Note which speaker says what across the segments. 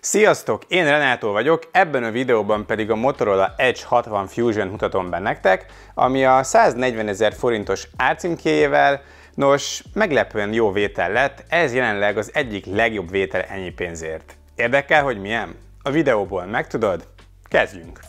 Speaker 1: Sziasztok! Én Renátó vagyok, ebben a videóban pedig a Motorola Edge 60 Fusion mutatom be nektek, ami a 140 000 forintos árcímkéjével, nos, meglepően jó vétel lett, ez jelenleg az egyik legjobb vétel ennyi pénzért. Érdekel, hogy milyen? A videóból megtudod? Kezdjünk!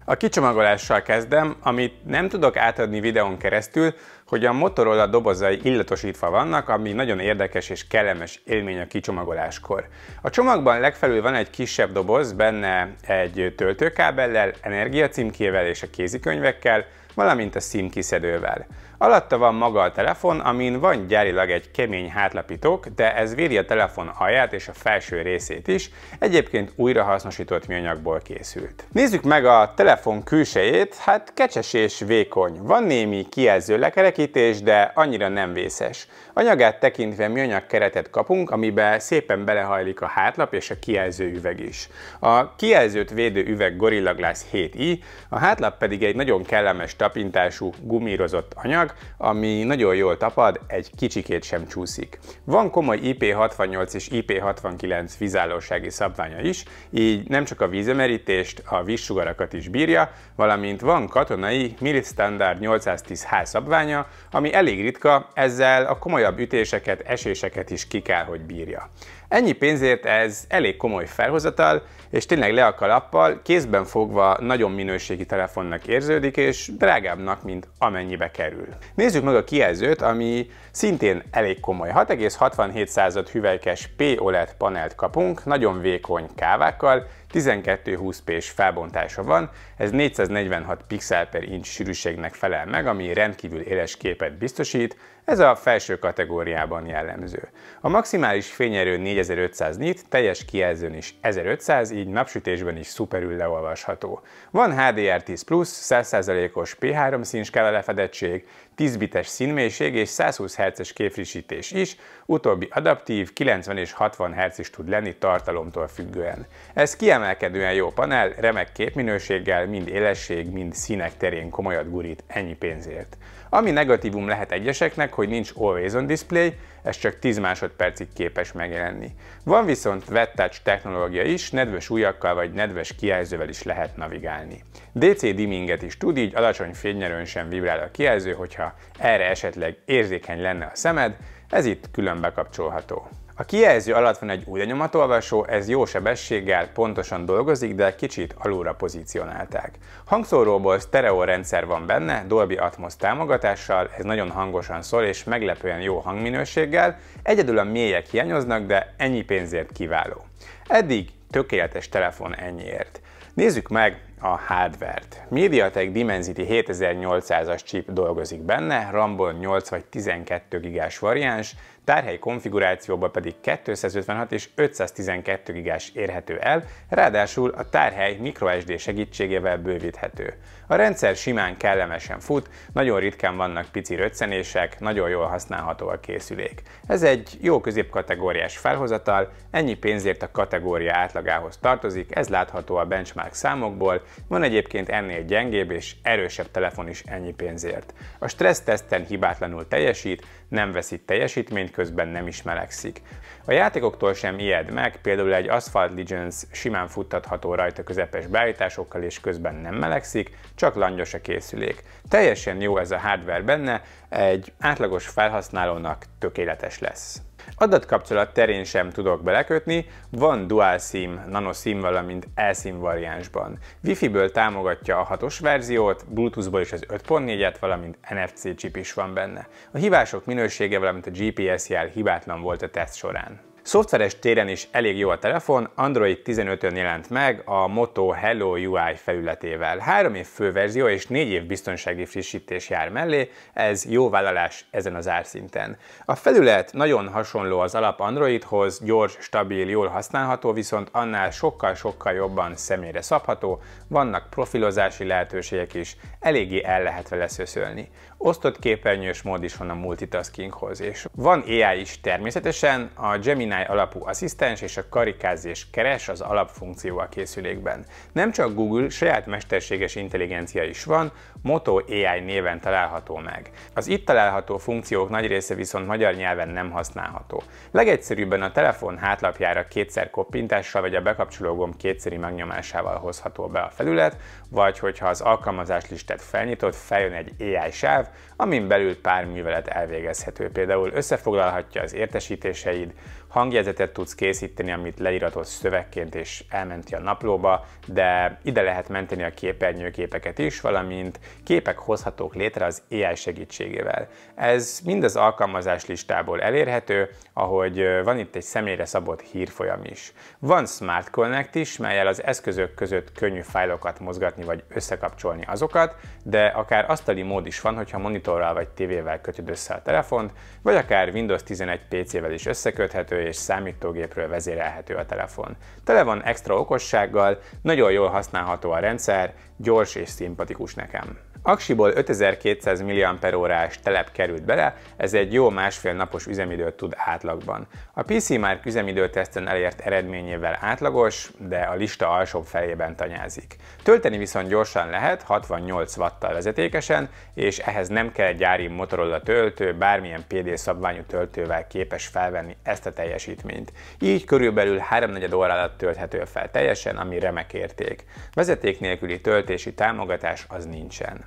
Speaker 1: A kicsomagolással kezdem, amit nem tudok átadni videón keresztül, hogy a Motorola dobozai illatosítva vannak, ami nagyon érdekes és kellemes élmény a kicsomagoláskor. A csomagban legfelül van egy kisebb doboz, benne egy töltőkábellel, energiacímkével és a kézikönyvekkel, valamint a SIM-kiszedővel. Alatta van maga a telefon, amin van gyárilag egy kemény hátlapítók, de ez védi a telefon alját és a felső részét is, egyébként újrahasznosított műanyagból készült. Nézzük meg a telefon külsejét, hát kecses és vékony. Van némi kijelző lekerekítés, de annyira nem vészes. Anyagát tekintve műanyag keretet kapunk, amiben szépen belehajlik a hátlap és a kijelző üveg is. A kijelzőt védő üveg Gorilla Glass 7i, a hátlap pedig egy nagyon kellemes tapintású gumírozott anyag, ami nagyon jól tapad, egy kicsikét sem csúszik. Van komoly IP68 és IP69 vízállósági szabványa is, így nem csak a vízemerítést, a vízsugarakat is bírja, valamint van katonai Milstandard 810H szabványa, ami elég ritka, ezzel a komolyabb ütéseket, eséseket is ki kell, hogy bírja. Ennyi pénzért ez elég komoly felhozatal, és tényleg le a kalappal, kézben fogva nagyon minőségi telefonnak érződik, és drágábbnak, mint amennyibe kerül. Nézzük meg a kijelzőt, ami szintén elég komoly. 6,67 hüvelykes P-OLED panelt kapunk, nagyon vékony kávákkal, 1220p-s felbontása van, ez 446 pixel per inch sűrűségnek felel meg, ami rendkívül éles képet biztosít, ez a felső kategóriában jellemző. A maximális fényerő 4500 nit, teljes kijelzőn is 1500, így napsütésben is szuperül leolvasható. Van HDR10+, 100%-os P3 színskála lefedettség, 10 bites színmélység és 120 Hz-es képfrissítés is, utóbbi adaptív, 90 és 60 Hz is tud lenni tartalomtól függően. Ez kiemelkedően jó panel, remek képminőséggel, mind élesség, mind színek terén komolyat gurít ennyi pénzért. Ami negatívum lehet egyeseknek, hogy nincs Always On Display, ez csak 10 másodpercig képes megjelenni. Van viszont Wet Touch technológia is, nedves ujjakkal vagy nedves kijelzővel is lehet navigálni. DC dimminget is tud, így alacsony fényerőn sem vibrál a kijelző, hogyha erre esetleg érzékeny lenne a szemed, ez itt külön bekapcsolható. A kijelző alatt van egy új lenyomatolvasó, ez jó sebességgel, pontosan dolgozik, de kicsit alulra pozícionálták. Hangszóróból sztereó rendszer van benne, Dolby Atmos támogatással, ez nagyon hangosan szól és meglepően jó hangminőséggel, egyedül a mélyek hiányoznak, de ennyi pénzért kiváló. Eddig tökéletes telefon ennyiért. Nézzük meg a hardware-t. MediaTek Dimensity 7800-as chip dolgozik benne, RAM-ból 8 vagy 12 gigás variáns, tárhely konfigurációban pedig 256 és 512 gigás érhető el, ráadásul a tárhely microSD segítségével bővíthető. A rendszer simán kellemesen fut, nagyon ritkán vannak pici röccenések, nagyon jól használható a készülék. Ez egy jó középkategóriás felhozatal, ennyi pénzért a kategória átlagához tartozik, ez látható a benchmark számokból, van egyébként ennél gyengébb és erősebb telefon is ennyi pénzért. A stressztesten hibátlanul teljesít, nem veszít teljesítményt, közben nem is melegszik. A játékoktól sem ijed meg, például egy Asphalt Legends simán futtatható rajta közepes beállításokkal és közben nem melegszik, csak langyos a készülék. Teljesen jó ez a hardware benne, egy átlagos felhasználónak tökéletes lesz. Adatkapcsolat terén sem tudok belekötni, van Dual SIM, Nano SIM, valamint eSIM variánsban. Wi-Fi-ből támogatja a 6-os verziót, Bluetooth-ból is az 5.4-et, valamint NFC chip is van benne. A hívások minősége, valamint a GPS jel hibátlan volt a teszt során. Szoftveres téren is elég jó a telefon, Android 15-ön jelent meg a Moto Hello UI felületével. 3 év főverzió és 4 év biztonsági frissítés jár mellé, ez jó vállalás ezen az árszinten. A felület nagyon hasonló az alap Androidhoz, gyors, stabil, jól használható, viszont annál sokkal-sokkal jobban személyre szabható, vannak profilozási lehetőségek is, eléggé el lehet vele szöszölni. Osztott képernyős mód is van a multitaskinghoz, és van AI is természetesen, a Gemini OpenAI alapú asszisztens és a karikáz és keres az alapfunkció a készülékben. Nem csak Google, saját mesterséges intelligencia is van, Moto AI néven található meg. Az itt található funkciók nagy része viszont magyar nyelven nem használható. Legegyszerűbben a telefon hátlapjára kétszer koppintással vagy a bekapcsoló gomb kétszeri megnyomásával hozható be a felület, vagy hogyha az alkalmazáslistát felnyitod, feljön egy AI sáv, amin belül pár művelet elvégezhető. Például összefoglalhatja az értesítéseid, hangjegyzetet tudsz készíteni, amit leíratod szövegként és elmenti a naplóba, de ide lehet menteni a képernyőképeket is, valamint képek hozhatók létre az AI segítségével. Ez mind az alkalmazás listából elérhető, ahogy van itt egy személyre szabott hírfolyam is. Van Smart Connect is, mellyel az eszközök között könnyű fájlokat mozgatni vagy összekapcsolni azokat, de akár asztali mód is van, hogyha monitorral vagy tévével kötöd össze a telefont, vagy akár Windows 11 PC-vel is összeköthető és számítógépről vezérelhető a telefon. Tele van extra okossággal, nagyon jól használható a rendszer, gyors és szimpatikus nekem. Aksiból 5200 mAh-s telep került bele, ez egy jó másfél napos üzemidőt tud átlagban. A PC Mark üzemidőteszten elért eredményével átlagos, de a lista alsóbb felében tanyázik. Tölteni viszont gyorsan lehet, 68 watttal vezetékesen, és ehhez nem kell gyári Motorola töltő, bármilyen PD szabványú töltővel képes felvenni ezt a teljesítményt. Így körülbelül 3/4 óra alatt tölthető fel teljesen, ami remek érték. Vezeték nélküli töltési támogatás az nincsen.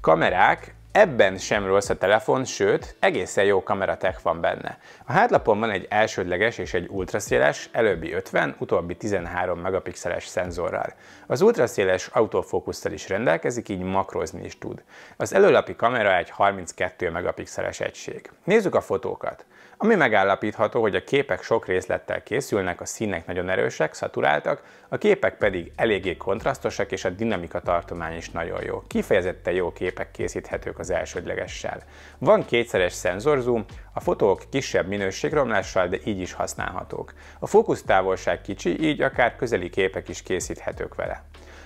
Speaker 1: Kamerák, ebben sem rossz a telefon, sőt, egészen jó kameratek van benne. A hátlapon van egy elsődleges és egy ultraszéles, előbbi 50, utóbbi 13 megapixeles szenzorral. Az ultraszéles autofókusszal is rendelkezik, így makrozni is tud. Az előlapi kamera egy 32 megapixeles egység. Nézzük a fotókat. Ami megállapítható, hogy a képek sok részlettel készülnek, a színek nagyon erősek, szaturáltak, a képek pedig eléggé kontrasztosak, és a dinamika tartomány is nagyon jó. Kifejezetten jó képek készíthetők az elsődlegessel. Van kétszeres szenzorzoom, a fotók kisebb minőségromlással, de így is használhatók. A fókusztávolság kicsi, így akár közeli képek is készíthetők vele.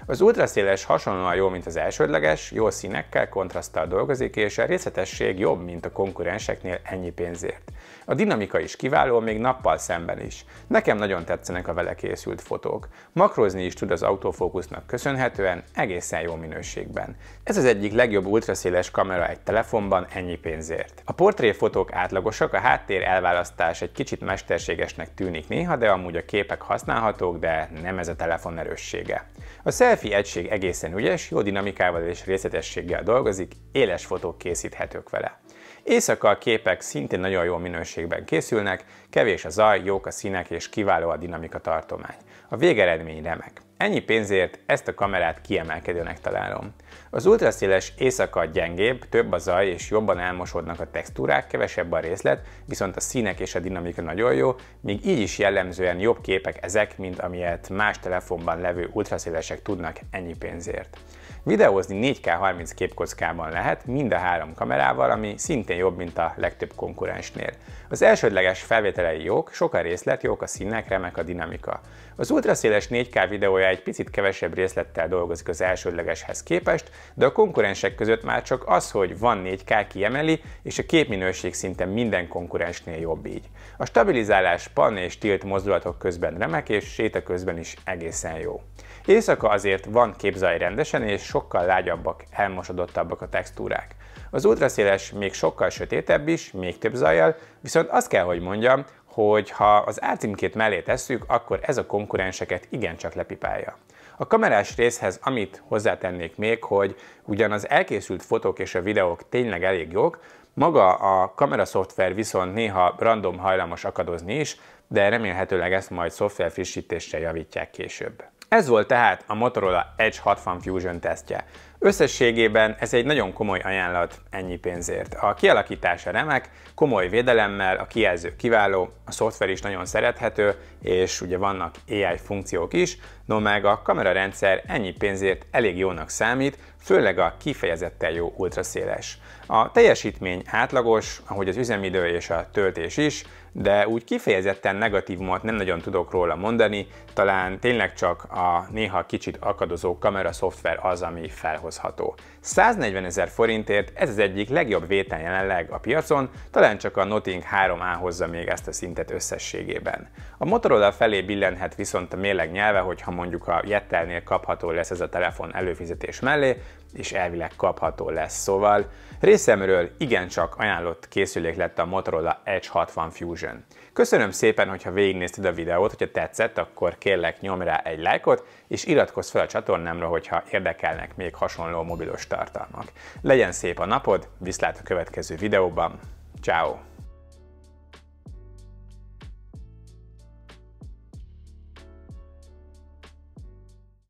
Speaker 1: Az ultraszéles hasonlóan jó, mint az elsődleges, jó színekkel, kontraszttal dolgozik, és a részletesség jobb, mint a konkurenseknél ennyi pénzért. A dinamika is kiváló, még nappal szemben is. Nekem nagyon tetszenek a vele készült fotók. Makrozni is tud az autofókusznak köszönhetően, egészen jó minőségben. Ez az egyik legjobb ultraszéles kamera egy telefonban ennyi pénzért. A portréfotók átlagosak, a háttér elválasztás egy kicsit mesterségesnek tűnik néha, de amúgy a képek használhatók, de nem ez a telefon erőssége. A selfie egység egészen ügyes, jó dinamikával és részletességgel dolgozik, éles fotók készíthetők vele. Éjszaka a képek szintén nagyon jó minőségben készülnek, kevés a zaj, jók a színek és kiváló a dinamika tartomány. A végeredmény remek. Ennyi pénzért ezt a kamerát kiemelkedőnek találom. Az ultraszéles éjszaka gyengébb, több a zaj és jobban elmosódnak a textúrák, kevesebb a részlet, viszont a színek és a dinamika nagyon jó, még így is jellemzően jobb képek ezek, mint amilyet más telefonban levő ultraszélesek tudnak ennyi pénzért. Videózni 4K 30 képkockában lehet, mind a három kamerával, ami szintén jobb, mint a legtöbb konkurensnél. Az elsődleges felvételei jók, sok a részlet, jók a színek, remek a dinamika. Az ultraszéles 4K videója egy picit kevesebb részlettel dolgozik az elsődlegeshez képest, de a konkurensek között már csak az, hogy van 4K kiemeli, és a képminőség szinte minden konkurensnél jobb így. A stabilizálás pan és tilt mozdulatok közben remek, és séta közben is egészen jó. Éjszaka azért van képzaj rendesen, és sokkal lágyabbak, elmosodottabbak a textúrák. Az ultraszéles még sokkal sötétebb is, még több zajjal, viszont azt kell, hogy mondjam, hogy ha az árcímkét mellé tesszük, akkor ez a konkurenseket igencsak lepipálja. A kamerás részhez amit hozzátennék még, hogy ugyan az elkészült fotók és a videók tényleg elég jók, maga a kameraszoftver viszont néha random hajlamos akadozni is, de remélhetőleg ezt majd szoftver frissítéssel javítják később. Ez volt tehát a Motorola Edge 60 Fusion tesztje. Összességében ez egy nagyon komoly ajánlat ennyi pénzért. A kialakítása remek, komoly védelemmel, a kijelző kiváló, a szoftver is nagyon szerethető, és ugye vannak AI funkciók is, no meg a kamerarendszer ennyi pénzért elég jónak számít, főleg a kifejezetten jó ultraszéles. A teljesítmény átlagos, ahogy az üzemidő és a töltés is, de úgy kifejezetten negatívumot nem nagyon tudok róla mondani, talán tényleg csak a néha kicsit akadozó kamera szoftver az, ami felhozható. 140 000 forintért ez az egyik legjobb vétel jelenleg a piacon, talán csak a Nothing 3A hozza még ezt a szintet összességében. A Motorola felé billenhet viszont a mérleg nyelve, hogyha mondjuk a Yettelnél kapható lesz ez a telefon előfizetés mellé, és elvileg kapható lesz, szóval részemről igencsak ajánlott készülék lett a Motorola Edge 60 Fusion. Köszönöm szépen, hogyha végignézted a videót, hogyha tetszett, akkor kérlek nyomj rá egy lájkot, és iratkozz fel a csatornámra, hogyha érdekelnek még hasonló mobilos tartalmak. Legyen szép a napod, viszlát a következő videóban, ciao.